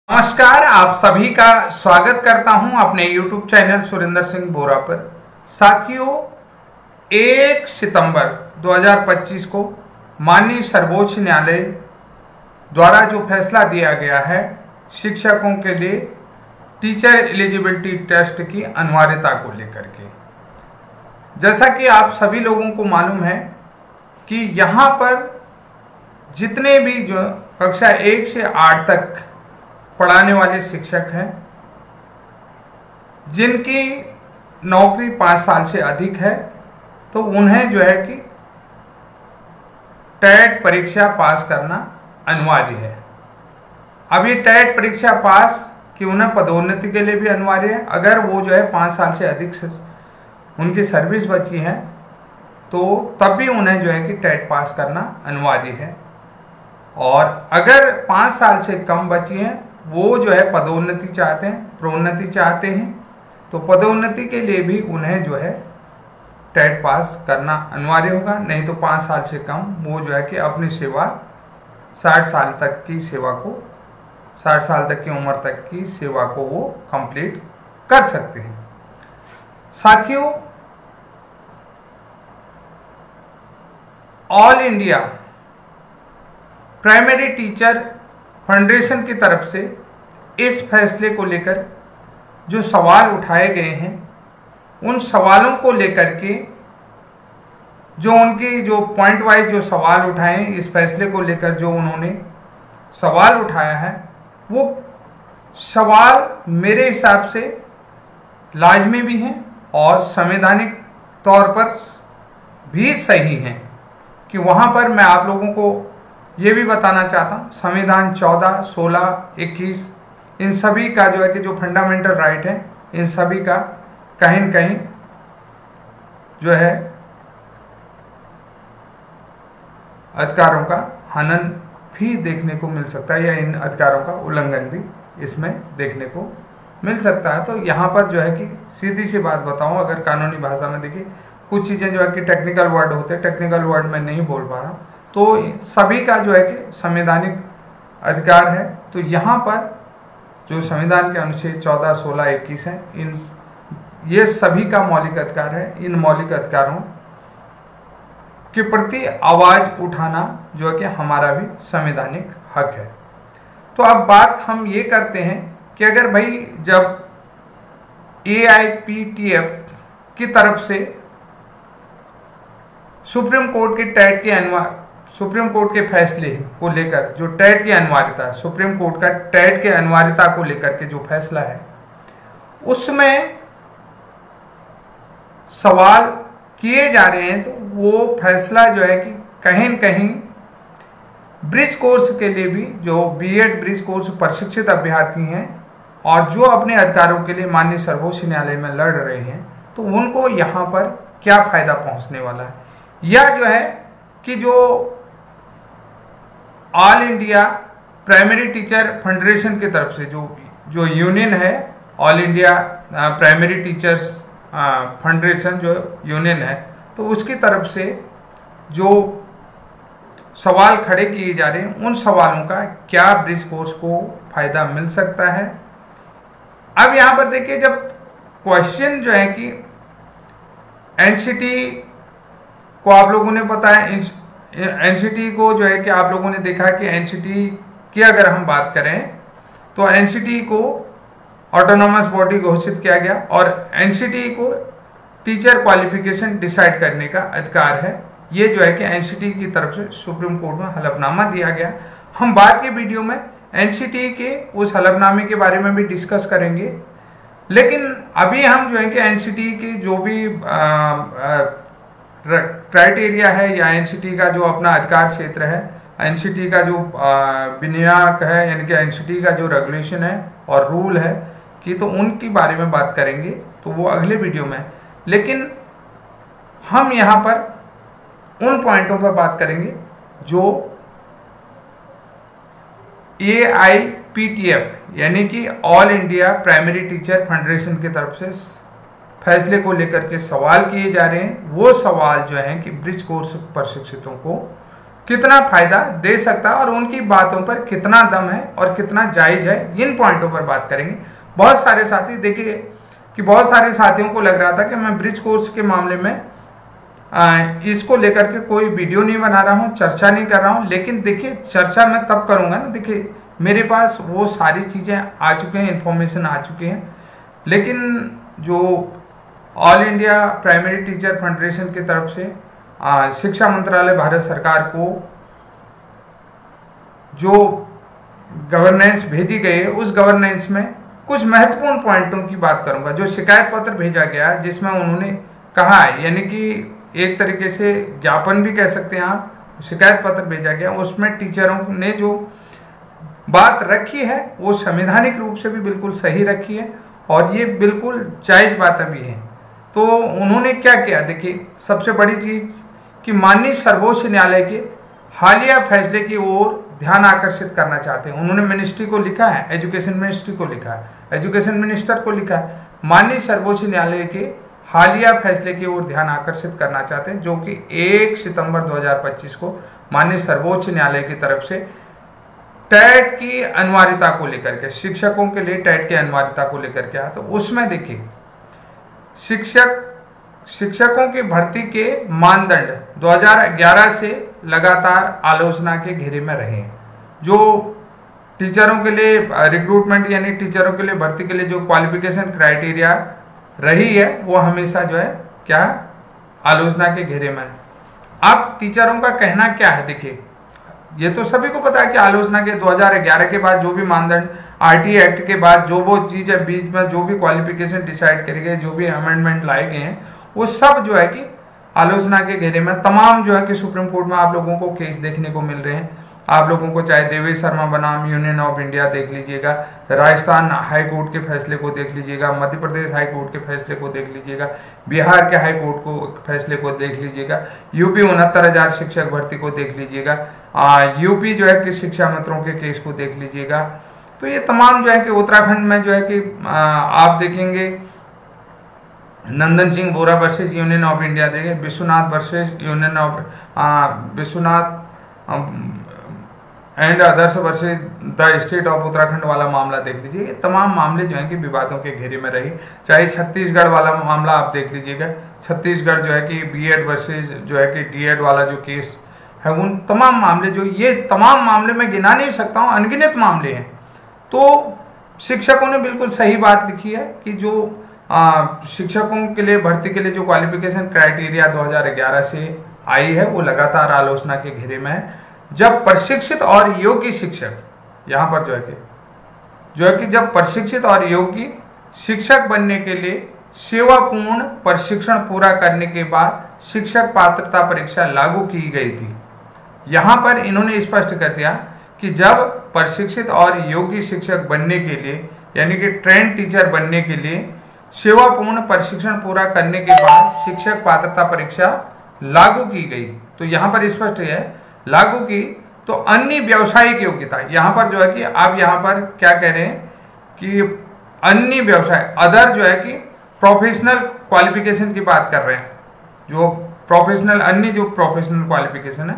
नमस्कार, आप सभी का स्वागत करता हूं अपने YouTube चैनल सुरेंद्र सिंह बोरा पर। साथियों, 1 सितंबर 2025 को माननीय सर्वोच्च न्यायालय द्वारा जो फैसला दिया गया है शिक्षकों के लिए टीचर एलिजिबिलिटी टेस्ट की अनिवार्यता को लेकर के, जैसा कि आप सभी लोगों को मालूम है कि यहाँ पर जितने भी जो कक्षा 1 से 8 तक पढ़ाने वाले शिक्षक हैं जिनकी नौकरी 5 साल से अधिक है, तो उन्हें जो है कि टेट परीक्षा पास करना अनिवार्य है। अब ये टेट परीक्षा पास कि उन्हें पदोन्नति के लिए भी अनिवार्य है। अगर वो जो है 5 साल से अधिक से उनकी सर्विस बची है तो तब भी उन्हें जो है कि टेट पास करना अनिवार्य है। और अगर 5 साल से कम बची हैं, वो जो है पदोन्नति चाहते हैं, प्रोन्नति चाहते हैं, तो पदोन्नति के लिए भी उन्हें जो है टेट पास करना अनिवार्य होगा। नहीं तो 5 साल से कम वो जो है कि अपनी सेवा 60 साल तक की सेवा को 60 साल तक की उम्र तक की सेवा को वो कंप्लीट कर सकते हैं। साथियों, all India primary teacher federation की तरफ से इस फैसले को लेकर जो सवाल उठाए गए हैं, उन सवालों को लेकर के जो उनकी जो पॉइंट वाइज जो सवाल उठाए हैं, इस फैसले को लेकर जो उन्होंने सवाल उठाया है, वो सवाल मेरे हिसाब से लाजमी भी हैं और संवैधानिक तौर पर भी सही हैं। कि वहाँ पर मैं आप लोगों को ये भी बताना चाहता हूँ, संविधान 14, 16, 21 इन सभी का जो है कि जो फंडामेंटल राइट है, इन सभी का कहीं न कहीं जो है अधिकारों का हनन भी देखने को मिल सकता है, या इन अधिकारों का उल्लंघन भी इसमें देखने को मिल सकता है। तो यहाँ पर जो है कि सीधी सी बात बताऊँ, अगर कानूनी भाषा में देखिए कुछ चीज़ें जो है कि टेक्निकल वर्ड होते हैं, टेक्निकल वर्ड में नहीं बोल पा रहा, तो सभी का जो है कि संवैधानिक अधिकार है। तो यहाँ पर जो संविधान के अनुच्छेद 14, 16, 21 हैं, इन ये सभी का मौलिक अधिकार है। इन मौलिक अधिकारों के प्रति आवाज़ उठाना जो है कि हमारा भी संवैधानिक हक है। तो अब बात हम ये करते हैं कि अगर भाई जब AIPTF की तरफ से सुप्रीम कोर्ट के टेट के सुप्रीम कोर्ट के फैसले को लेकर जो टेट की अनिवार्यता है, सुप्रीम कोर्ट का टेट के अनिवार्यता को लेकर के जो फैसला है, उसमें सवाल किए जा रहे हैं, तो वो फैसला जो है कि कहीं न कहीं ब्रिज कोर्स के लिए भी जो B.Ed ब्रिज कोर्स प्रशिक्षित अभ्यर्थी हैं और जो अपने अधिकारों के लिए माननीय सर्वोच्च न्यायालय में लड़ रहे हैं, तो उनको यहाँ पर क्या फायदा पहुँचने वाला है, या जो है कि जो all India primary teacher federation की तरफ से जो यूनियन है, all India primary teachers federation जो यूनियन है, तो उसकी तरफ से जो सवाल खड़े किए जा रहे हैं, उन सवालों का क्या ब्रिज कोर्स को फायदा मिल सकता है। अब यहाँ पर देखिए, जब क्वेश्चन जो है कि एनसीटी को आप लोगों ने पता है, एनसीटी को जो है कि आप लोगों ने देखा कि एनसीटी की अगर हम बात करें तो एनसीटी को ऑटोनोमस बॉडी घोषित किया गया और एनसीटी को टीचर क्वालिफिकेशन डिसाइड करने का अधिकार है। ये जो है कि एनसीटी की तरफ से सुप्रीम कोर्ट में हलफनामा दिया गया। हम बाद के वीडियो में एनसीटी के उस हलफनामे के बारे में भी डिस्कस करेंगे, लेकिन अभी हम जो है कि एनसीटी के जो भी क्राइटेरिया है या एनसीटी का जो अपना अधिकार क्षेत्र है, एनसीटी का जो विनियामक है, यानी कि एनसीटी का जो रेगुलेशन है और रूल है, कि तो उनके बारे में बात करेंगे, तो वो अगले वीडियो में। लेकिन हम यहाँ पर उन पॉइंटों पर बात करेंगे जो AIPTF यानी कि all India primary teacher federation की तरफ से फैसले को लेकर के सवाल किए जा रहे हैं। वो सवाल जो हैं कि ब्रिज कोर्स प्रशिक्षितों को कितना फायदा दे सकता है और उनकी बातों पर कितना दम है और कितना जायज है, इन पॉइंटों पर बात करेंगे। बहुत सारे साथी, देखिए कि बहुत सारे साथियों को लग रहा था कि मैं ब्रिज कोर्स के मामले में इसको लेकर के कोई वीडियो नहीं बना रहा हूँ, चर्चा नहीं कर रहा हूँ, लेकिन देखिए चर्चा मैं तब करूँगा ना, देखिए मेरे पास वो सारी चीज़ें आ चुकी हैं, इन्फॉर्मेशन आ चुकी हैं। लेकिन जो all India primary teacher federation की तरफ से शिक्षा मंत्रालय भारत सरकार को जो गवर्नेंस भेजी गई है, उस गवर्नेंस में कुछ महत्वपूर्ण पॉइंटों की बात करूंगा। जो शिकायत पत्र भेजा गया जिसमें उन्होंने कहा है, यानी कि एक तरीके से ज्ञापन भी कह सकते हैं आप, शिकायत पत्र भेजा गया, उसमें टीचरों ने जो बात रखी है वो संवैधानिक रूप से भी बिल्कुल सही रखी है और ये बिल्कुल जायज बातें भी हैं। तो उन्होंने क्या किया, देखिए सबसे बड़ी चीज कि माननीय सर्वोच्च न्यायालय के हालिया फैसले की ओर ध्यान आकर्षित करना चाहते हैं। उन्होंने मिनिस्ट्री को लिखा है, एजुकेशन मिनिस्ट्री को लिखा है, एजुकेशन मिनिस्टर को लिखा है, माननीय सर्वोच्च न्यायालय के हालिया फैसले की ओर ध्यान आकर्षित करना चाहते हैं, जो कि 1 सितंबर 2025 को माननीय सर्वोच्च न्यायालय की तरफ से टेट की अनिवार्यता को लेकर के, शिक्षकों के लिए टेट की अनिवार्यता को लेकर के आया। तो उसमें देखिए शिक्षकों की भर्ती के मानदंड 2011 से लगातार आलोचना के घेरे में रहे। जो टीचरों के लिए रिक्रूटमेंट यानी टीचरों के लिए भर्ती के लिए जो क्वालिफिकेशन क्राइटेरिया रही है वो हमेशा जो है क्या आलोचना के घेरे में। अब टीचरों का कहना क्या है, देखिए ये तो सभी को पता है कि आलोचना के 2011 के बाद जो भी मानदंड आरटीए एक्ट के बाद जो वो चीज है बीच में जो भी क्वालिफिकेशन डिसाइड करे गए, जो भी अमेंडमेंट लाए गए हैं, वो सब जो है कि आलोचना के घेरे में। तमाम जो है कि सुप्रीम कोर्ट में आप लोगों को केस देखने को मिल रहे हैं। आप लोगों को चाहे देवेश शर्मा बनाम यूनियन ऑफ इंडिया देख लीजिएगा, राजस्थान हाई कोर्ट के फैसले को देख लीजिएगा, मध्य प्रदेश हाई कोर्ट के फैसले को देख लीजिएगा, बिहार के हाई कोर्ट को फैसले को देख लीजिएगा, यूपी 69,000 शिक्षक भर्ती को देख लीजिएगा, यूपी जो है कि शिक्षा मंत्रियों के केस को देख लीजिएगा। तो ये तमाम जो है कि उत्तराखंड में जो है कि आप देखेंगे नंदन सिंह बोरा वर्सेज यूनियन ऑफ इंडिया देंगे, Vishwanath versus union of Vishwanath and others versus the state of Uttarakhand वाला मामला देख लीजिए। ये तमाम मामले जो हैं कि विवादों के घेरे में रही। चाहे छत्तीसगढ़ वाला मामला आप देख लीजिएगा, छत्तीसगढ़ जो है कि बीएड वर्सेज जो है कि डीएड वाला जो केस है, उन तमाम मामले जो ये तमाम मामले में गिना नहीं सकता हूँ, अनगिनत मामले हैं। तो शिक्षकों ने बिल्कुल सही बात लिखी है कि जो शिक्षकों के लिए भर्ती के लिए जो क्वालिफिकेशन क्राइटेरिया 2011 से आई है वो लगातार आलोचना के घेरे में है। जब प्रशिक्षित और योग्य शिक्षक, यहाँ पर जो है कि जब प्रशिक्षित और योग्य शिक्षक बनने के लिए सेवापूर्ण प्रशिक्षण पूरा करने के बाद शिक्षक पात्रता परीक्षा लागू की गई थी। यहाँ पर इन्होंने स्पष्ट कर दिया कि जब प्रशिक्षित और योग्य शिक्षक बनने के लिए यानी कि ट्रेंड टीचर बनने के लिए सेवापूर्ण प्रशिक्षण पूरा करने के बाद शिक्षक पात्रता परीक्षा लागू की गई, तो यहाँ पर स्पष्ट है लागू की, तो अन्य व्यावसायिक योग्यता, यहाँ पर जो है कि आप यहाँ पर क्या कह रहे हैं कि अन्य व्यवसाय अदर जो है कि प्रोफेशनल क्वालिफिकेशन की बात कर रहे हैं। जो प्रोफेशनल अन्य जो प्रोफेशनल क्वालिफिकेशन है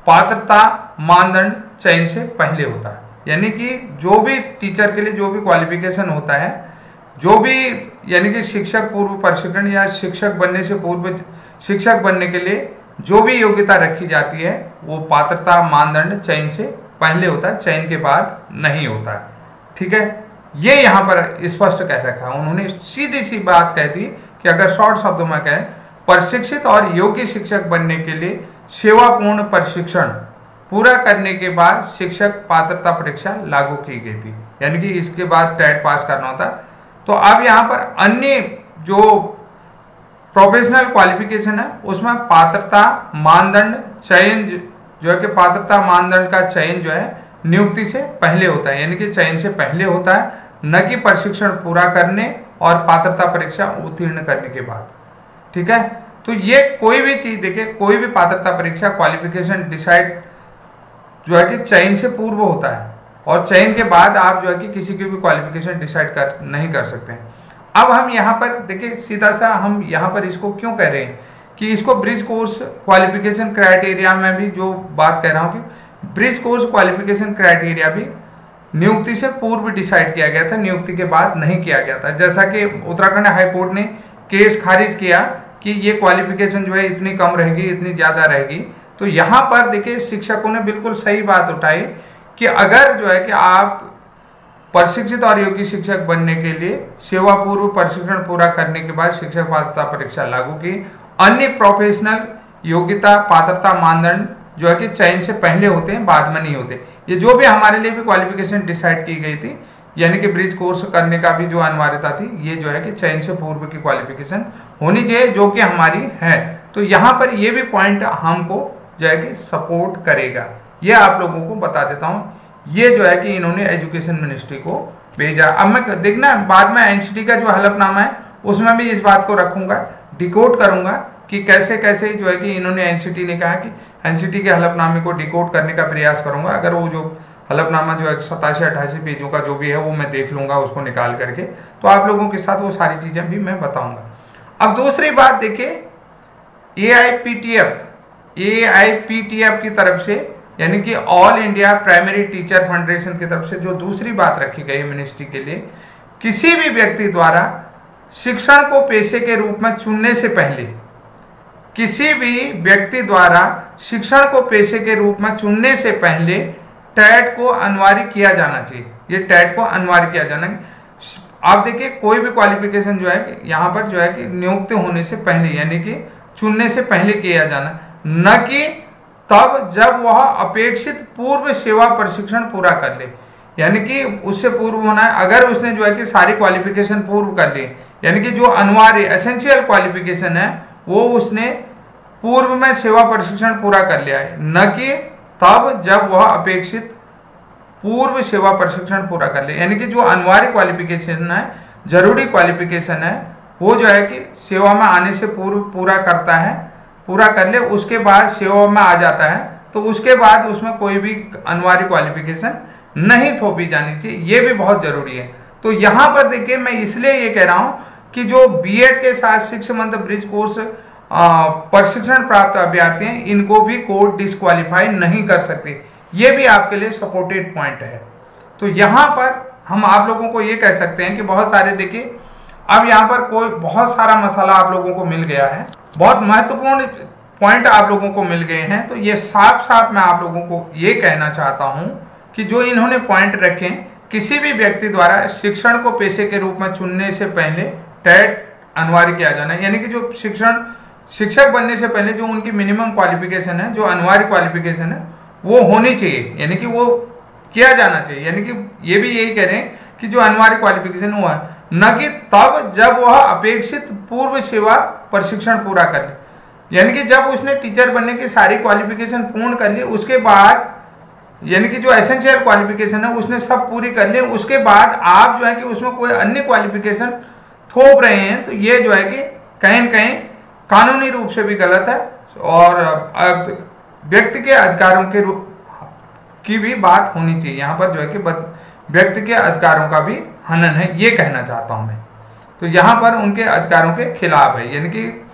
पात्रता मानदंड चयन से पहले होता है, यानी कि जो भी टीचर के लिए जो भी क्वालिफिकेशन होता है, जो भी यानी कि शिक्षक पूर्व प्रशिक्षण या शिक्षक बनने से पूर्व शिक्षक बनने के लिए जो भी योग्यता रखी जाती है वो पात्रता मानदंड चयन से पहले होता है, चयन के बाद नहीं होता है। ठीक है, ये यहाँ पर स्पष्ट कह रखा है। उन्होंने सीधी सी बात कह दी कि अगर शॉर्ट शब्दों में कहें, प्रशिक्षित और योग्य शिक्षक बनने के लिए सेवापूर्ण प्रशिक्षण पूरा करने के बाद शिक्षक पात्रता परीक्षा लागू की गई थी, यानी कि इसके बाद टेट पास करना होता। तो अब यहाँ पर अन्य जो प्रोफेशनल क्वालिफिकेशन है उसमें पात्रता मानदंड चयन जो है कि पात्रता मानदंड का चयन जो है नियुक्ति से पहले होता है, यानी कि चयन से पहले होता है, न कि प्रशिक्षण पूरा करने और पात्रता परीक्षा उत्तीर्ण करने के बाद। ठीक है, तो ये कोई भी चीज देखिए, कोई भी पात्रता परीक्षा क्वालिफिकेशन डिसाइड जो है कि चयन से पूर्व होता है और चयन के बाद आप जो है कि किसी की भी क्वालिफिकेशन डिसाइड नहीं कर सकते हैं। अब हम यहाँ पर देखिए सीधा सा हम यहाँ पर इसको क्यों कह रहे हैं कि इसको ब्रिज कोर्स क्वालिफिकेशन क्राइटेरिया में भी जो बात कह रहा हूँ कि ब्रिज कोर्स क्वालिफिकेशन क्राइटेरिया भी नियुक्ति से पूर्व डिसाइड किया गया था, नियुक्ति के बाद नहीं किया गया था। जैसा कि उत्तराखंड हाईकोर्ट ने केस खारिज किया कि ये क्वालिफिकेशन जो है इतनी कम रहेगी, इतनी ज़्यादा रहेगी। तो यहाँ पर देखिए शिक्षकों ने बिल्कुल सही बात उठाई कि अगर जो है कि आप प्रशिक्षित और योग्य शिक्षक बनने के लिए सेवा पूर्व प्रशिक्षण पूरा करने के बाद शिक्षक पात्रता परीक्षा लागू की, अन्य प्रोफेशनल योग्यता पात्रता मानदंड जो है कि चयन से पहले होते हैं, बाद में नहीं होते। ये जो भी हमारे लिए भी क्वालिफिकेशन डिसाइड की गई थी, यानी कि ब्रिज कोर्स करने का भी जो अनिवार्यता थी, ये जो है कि चयन से पूर्व की क्वालिफिकेशन होनी चाहिए, जो कि हमारी है। तो यहाँ पर ये भी पॉइंट हमको जो है कि सपोर्ट करेगा, ये आप लोगों को बता देता हूँ। ये जो है कि इन्होंने एजुकेशन मिनिस्ट्री को भेजा। अब मैं देखना बाद में एनसीटी का जो हलफनामा है उसमें भी इस बात को रखूंगा, डिकोड करूंगा कि कैसे कैसे जो है कि इन्होंने एनसीटी ने कहा कि एनसीटी के हलफनामे को डिकोड करने का प्रयास करूंगा। अगर वो जो हलफनामा जो है 87-88 पेजों का जो भी है वो मैं देख लूंगा उसको निकाल करके, तो आप लोगों के साथ वो सारी चीजें भी मैं बताऊंगा। अब दूसरी बात देखिए, एआईपीटीएफ की तरफ से, यानी कि all India primary teacher federation की तरफ से जो दूसरी बात रखी गई मिनिस्ट्री के लिए, किसी भी व्यक्ति द्वारा शिक्षण को पेशे के रूप में चुनने से पहले, किसी भी व्यक्ति द्वारा शिक्षण को पेशे के रूप में चुनने से पहले टैट को अनिवार्य किया जाना चाहिए। ये टैट को अनिवार्य किया जाना। आप देखिए कोई भी क्वालिफिकेशन जो है यहाँ पर जो है कि नियुक्त होने से पहले, यानी कि चुनने से पहले किया जाना, न कि तब जब वह अपेक्षित पूर्व सेवा प्रशिक्षण पूरा कर ले, यानी कि उससे पूर्व होना है। अगर उसने जो है कि सारी क्वालिफिकेशन पूर्व कर ली, यानी कि जो अनिवार्य एसेंशियल क्वालिफिकेशन है वो उसने पूर्व में सेवा प्रशिक्षण पूरा कर लिया है, न कि तब जब वह अपेक्षित पूर्व सेवा प्रशिक्षण पूरा कर ले। यानी कि जो अनिवार्य क्वालिफिकेशन है, जरूरी क्वालिफिकेशन है, वो जो है कि सेवा में आने से पूर्व पूरा करता है, पूरा कर ले, उसके बाद सेवा में आ जाता है, तो उसके बाद उसमें कोई भी अनिवार्य क्वालिफिकेशन नहीं थोपी जानी चाहिए। ये भी बहुत जरूरी है। तो यहाँ पर देखिए मैं इसलिए ये कह रहा हूँ कि जो बीएड के साथ 6 मंथ ब्रिज कोर्स प्रशिक्षण प्राप्त अभ्यर्थी हैं, इनको भी कोर्ट डिस्क्वालीफाई नहीं कर सकते। ये भी आपके लिए सपोर्टेड पॉइंट है। तो यहाँ पर हम आप लोगों को ये कह सकते हैं कि बहुत सारे देखिए, अब यहाँ पर कोई बहुत सारा मसाला आप लोगों को मिल गया है, बहुत महत्वपूर्ण पॉइंट आप लोगों को मिल गए हैं। तो ये साफ साफ मैं आप लोगों को ये कहना चाहता हूँ कि जो इन्होंने पॉइंट रखे, किसी भी व्यक्ति द्वारा शिक्षण को पेशे के रूप में चुनने से पहले टैट अनिवार्य किया जाना है, यानी कि जो शिक्षक बनने से पहले जो उनकी मिनिमम क्वालिफिकेशन है, जो अनिवार्य क्वालिफिकेशन है, वो होनी चाहिए, यानी कि वो किया जाना चाहिए। यानी कि ये भी यही कह रहे हैं कि जो अनिवार्य क्वालिफिकेशन हुआ है, न कि तब जब वह अपेक्षित पूर्व सेवा प्रशिक्षण पूरा कर ले, यानी कि जब उसने टीचर बनने की सारी क्वालिफिकेशन पूर्ण कर ली, उसके बाद यानी कि जो एसेंशियल क्वालिफिकेशन है उसने सब पूरी कर ली, उसके बाद आप जो है कि उसमें कोई अन्य क्वालिफिकेशन थोप रहे हैं, तो ये जो है कि कहीं न कहीं कानूनी रूप से भी गलत है और व्यक्ति के अधिकारों के की भी बात होनी चाहिए। यहाँ पर जो है कि व्यक्ति के अधिकारों का भी हनन है, ये कहना चाहता हूँ मैं। तो यहाँ पर उनके अधिकारों के खिलाफ है, यानी कि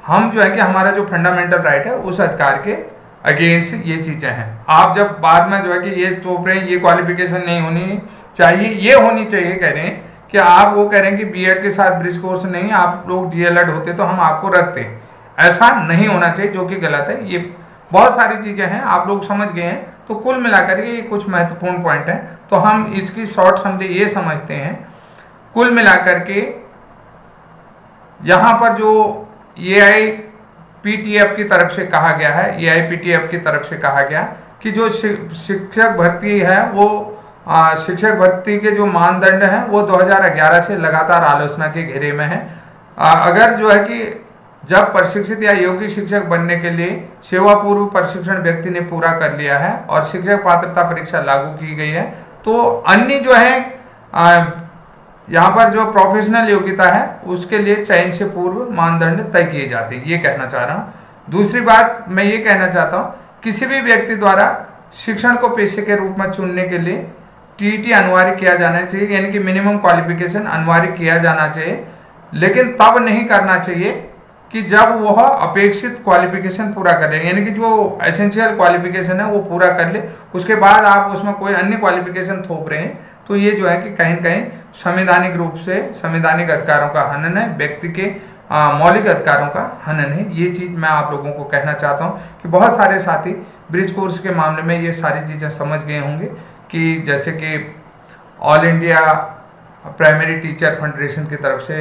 हम जो है कि हमारा जो फंडामेंटल राइट है उस अधिकार के अगेंस्ट ये चीजें हैं। आप जब बाद में जो है कि ये तोप रहे हैं ये क्वालिफिकेशन नहीं होनी चाहिए, ये होनी चाहिए कह रहे हैं कि आप वो कह रहे हैं कि बीएड के साथ ब्रिज कोर्स नहीं, आप लोग डीएलएड होते तो हम आपको रखते, ऐसा नहीं होना चाहिए, जो कि गलत है। ये बहुत सारी चीजें हैं, आप लोग समझ गए हैं। तो कुल मिलाकर के ये कुछ महत्वपूर्ण पॉइंट है, तो हम इसकी शॉर्ट समझे ये समझते हैं कुल मिलाकर के यहाँ पर जो एआईपीटीएफ की तरफ से कहा गया है, एआईपीटीएफ की तरफ से कहा गया कि जो शिक्षक भर्ती है वो शिक्षक भर्ती के जो मानदंड हैं वो 2011 से लगातार आलोचना के घेरे में है। अगर जो है कि जब प्रशिक्षित या योग्य शिक्षक बनने के लिए सेवा पूर्व प्रशिक्षण व्यक्ति ने पूरा कर लिया है और शिक्षक पात्रता परीक्षा लागू की गई है, तो अन्य जो है यहाँ पर जो प्रोफेशनल योग्यता है उसके लिए चयन से पूर्व मानदंड तय किए जाते हैं, ये कहना चाह रहा हूँ। दूसरी बात मैं ये कहना चाहता हूँ, किसी भी व्यक्ति द्वारा शिक्षण को पेशे के रूप में चुनने के लिए टीईटी अनिवार्य किया जाना चाहिए, यानी कि मिनिमम क्वालिफिकेशन अनिवार्य किया जाना चाहिए, लेकिन तब नहीं करना चाहिए कि जब वह अपेक्षित क्वालिफिकेशन पूरा कर ले, यानी कि जो एसेंशियल क्वालिफिकेशन है वो पूरा कर ले, उसके बाद आप उसमें कोई अन्य क्वालिफिकेशन थोप रहे हैं, तो ये जो है कि कहीं न कहीं संवैधानिक रूप से संवैधानिक अधिकारों का हनन है, व्यक्ति के मौलिक अधिकारों का हनन है। ये चीज़ मैं आप लोगों को कहना चाहता हूँ कि बहुत सारे साथी ब्रिज कोर्स के मामले में ये सारी चीज़ें समझ गए होंगे कि जैसे कि all India primary teacher federation की तरफ से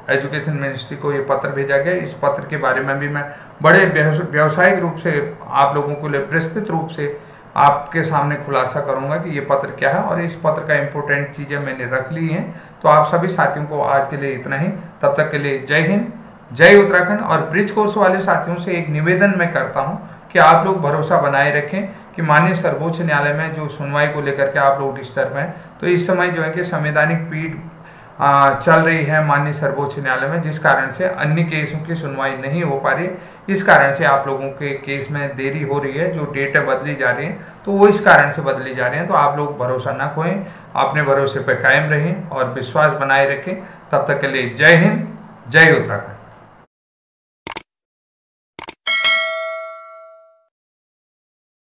एजुकेशन मिनिस्ट्री को ये पत्र भेजा गया। इस पत्र के बारे में भी मैं बड़े व्यावसायिक रूप से आप लोगों को लिए विस्तृत रूप से आपके सामने खुलासा करूंगा कि ये पत्र क्या है, और इस पत्र का इम्पोर्टेंट चीज़ें मैंने रख ली हैं। तो आप सभी साथियों को आज के लिए इतना ही, तब तक के लिए जय हिंद, जय उत्तराखंड। और ब्रिज कोर्स वाले साथियों से एक निवेदन मैं करता हूं कि आप लोग भरोसा बनाए रखें कि माननीय सर्वोच्च न्यायालय में जो सुनवाई को लेकर के आप लोग डिस्टर्ब हैं, तो इस समय जो है कि संवैधानिक पीठ चल रही है माननीय सर्वोच्च न्यायालय में, जिस कारण से अन्य केसों की सुनवाई नहीं हो पा रही। इस कारण से आप लोगों के केस में देरी हो रही है, जो डेट है बदली जा रही है, तो वो इस कारण से बदली जा रही है। तो आप लोग भरोसा ना खोएं, अपने भरोसे पर कायम रहें और विश्वास बनाए रखें। तब तक के लिए जय हिंद, जय उत्तराखंड।